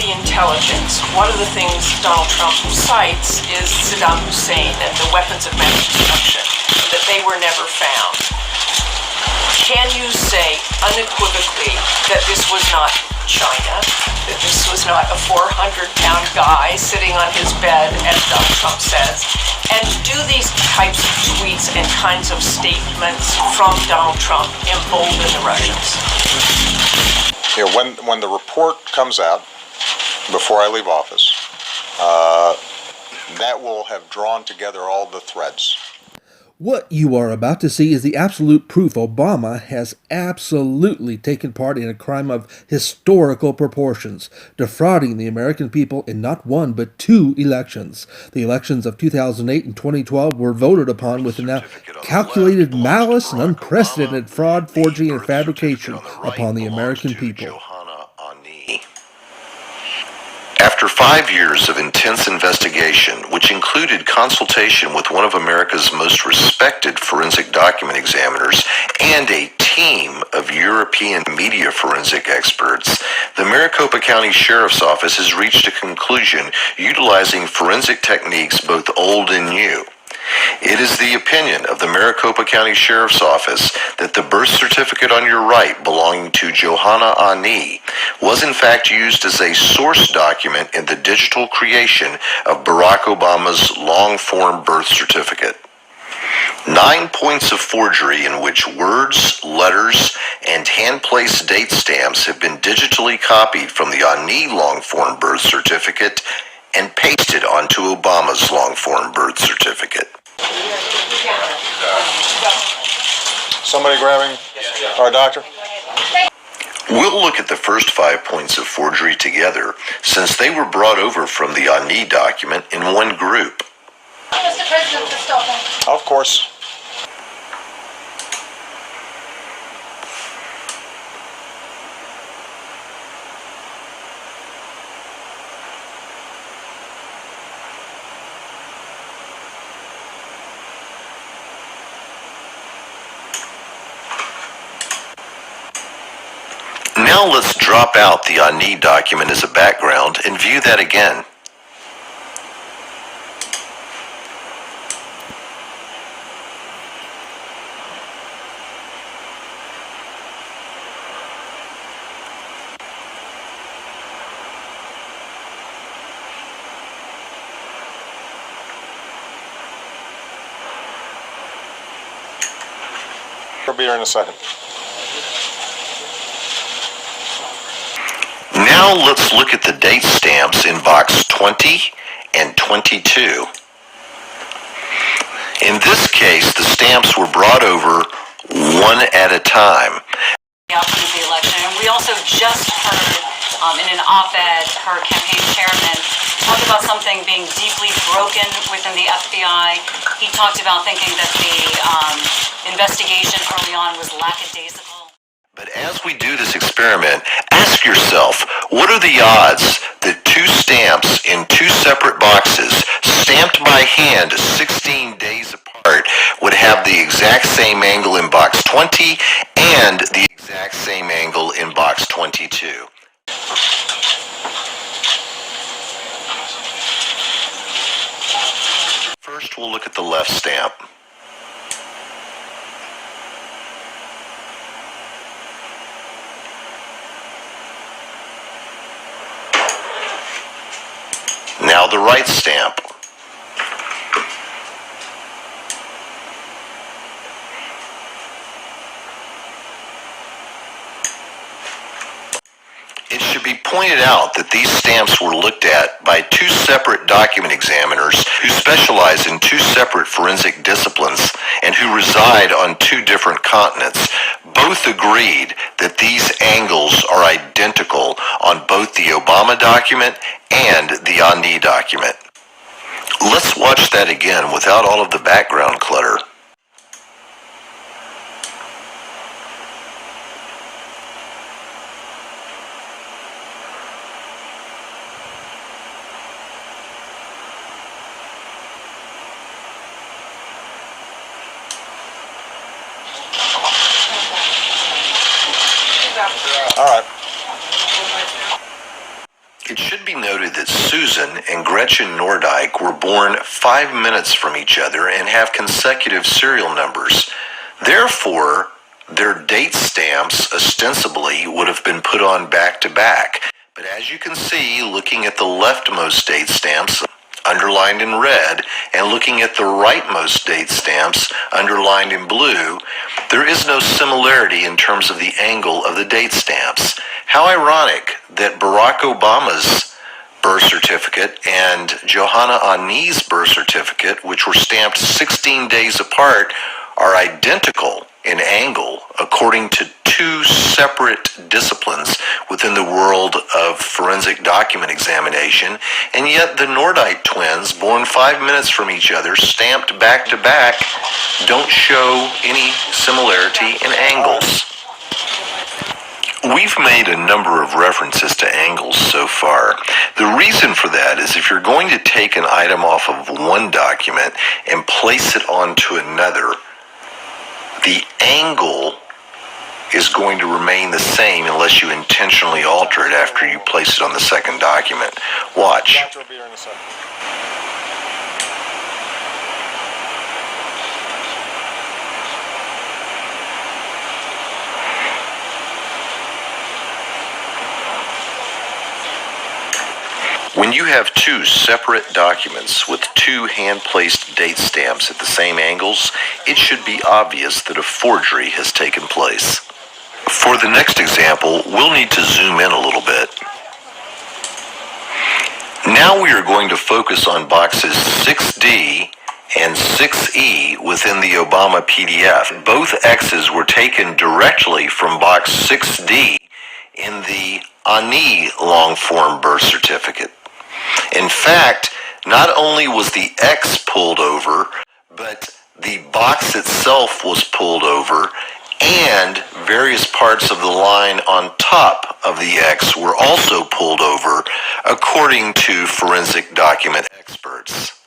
the intelligence, one of the things Donald Trump cites is Saddam Hussein and the weapons of mass destruction, that they were never found. Can you say unequivocally that this was not China, that this was not a 400-pound guy sitting on his bed, as Donald Trump says? And do these types of tweets and kinds of statements from Donald Trump embolden the Russians? You know, when the report comes out before I leave office, that will have drawn together all the threads. What you are about to see is the absolute proof Obama has absolutely taken part in a crime of historical proportions, defrauding the American people in not one but two elections. The elections of 2008 and 2012 were voted upon with a calculated malice and unprecedented fraud, forgery, and fabrication upon the American people. After 5 years of intense investigation, which included consultation with one of America's most respected forensic document examiners and a team of European media forensic experts, the Maricopa County Sheriff's Office has reached a conclusion utilizing forensic techniques both old and new. It is the opinion of the Maricopa County Sheriff's Office that the birth certificate on your right belonging to Johanna Ani was in fact used as a source document in the digital creation of Barack Obama's long-form birth certificate. 9 points of forgery in which words, letters, and hand-placed date stamps have been digitally copied from the Ani long-form birth certificate and pasted onto Obama's long-form birth certificate. Somebody grabbing our doctor? We'll look at the first 5 points of forgery together, since they were brought over from the Ani document in one group. Mr. President, to stop him. Of course. Now let's drop out the Ani document as a background and view that again. We'll be here in a second. Now let's look at the date stamps in box 20 and 22. In this case, the stamps were brought over one at a time. The outcome of the election. And we also just heard in an op-ed her campaign chairman talk about something being deeply broken within the FBI. He talked about thinking that the investigation early on was lackadaisical. But as we do this experiment, ask yourself, what are the odds that two stamps in two separate boxes, stamped by hand 16 days apart, would have the exact same angle in box 20 and the exact same angle in box 22? First, we'll look at the left stamp. Now the right stamp. It should be pointed out that these stamps were looked at by two separate document examiners who specialize in two separate forensic disciplines and who reside on two different continents. Both agreed that these angles are identical on both the Obama document and the Ani document. Let's watch that again without all of the background clutter. All right. It should be noted that Susan and Gretchen Nordyke were born 5 minutes from each other and have consecutive serial numbers. Therefore, their date stamps ostensibly would have been put on back to back. But as you can see, looking at the leftmost date stamps, underlined in red, and looking at the rightmost date stamps, underlined in blue, there is no similarity in terms of the angle of the date stamps. How ironic that Barack Obama's birth certificate and Johanna Ani's birth certificate, which were stamped 16 days apart, are identical in angle according to two separate disciplines within the world of forensic document examination, and yet the Nordyke twins, born 5 minutes from each other, stamped back to back, don't show any similarity in angles. We've made a number of references to angles so far. The reason for that is if you're going to take an item off of one document and place it onto another, the angle is going to remain the same unless you intentionally alter it after you place it on the second document. Watch. When you have two separate documents with two hand-placed date stamps at the same angles, it should be obvious that a forgery has taken place. For the next example, we'll need to zoom in a little bit. Now we are going to focus on boxes 6D and 6E within the Obama PDF. Both X's were taken directly from box 6D in the Ani long-form birth certificate. In fact, not only was the X pulled over, but the box itself was pulled over, and various parts of the line on top of the X were also pulled over, according to forensic document experts.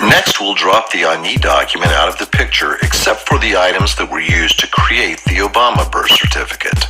Next, we'll drop the Ani document out of the picture except for the items that were used to create the Obama birth certificate.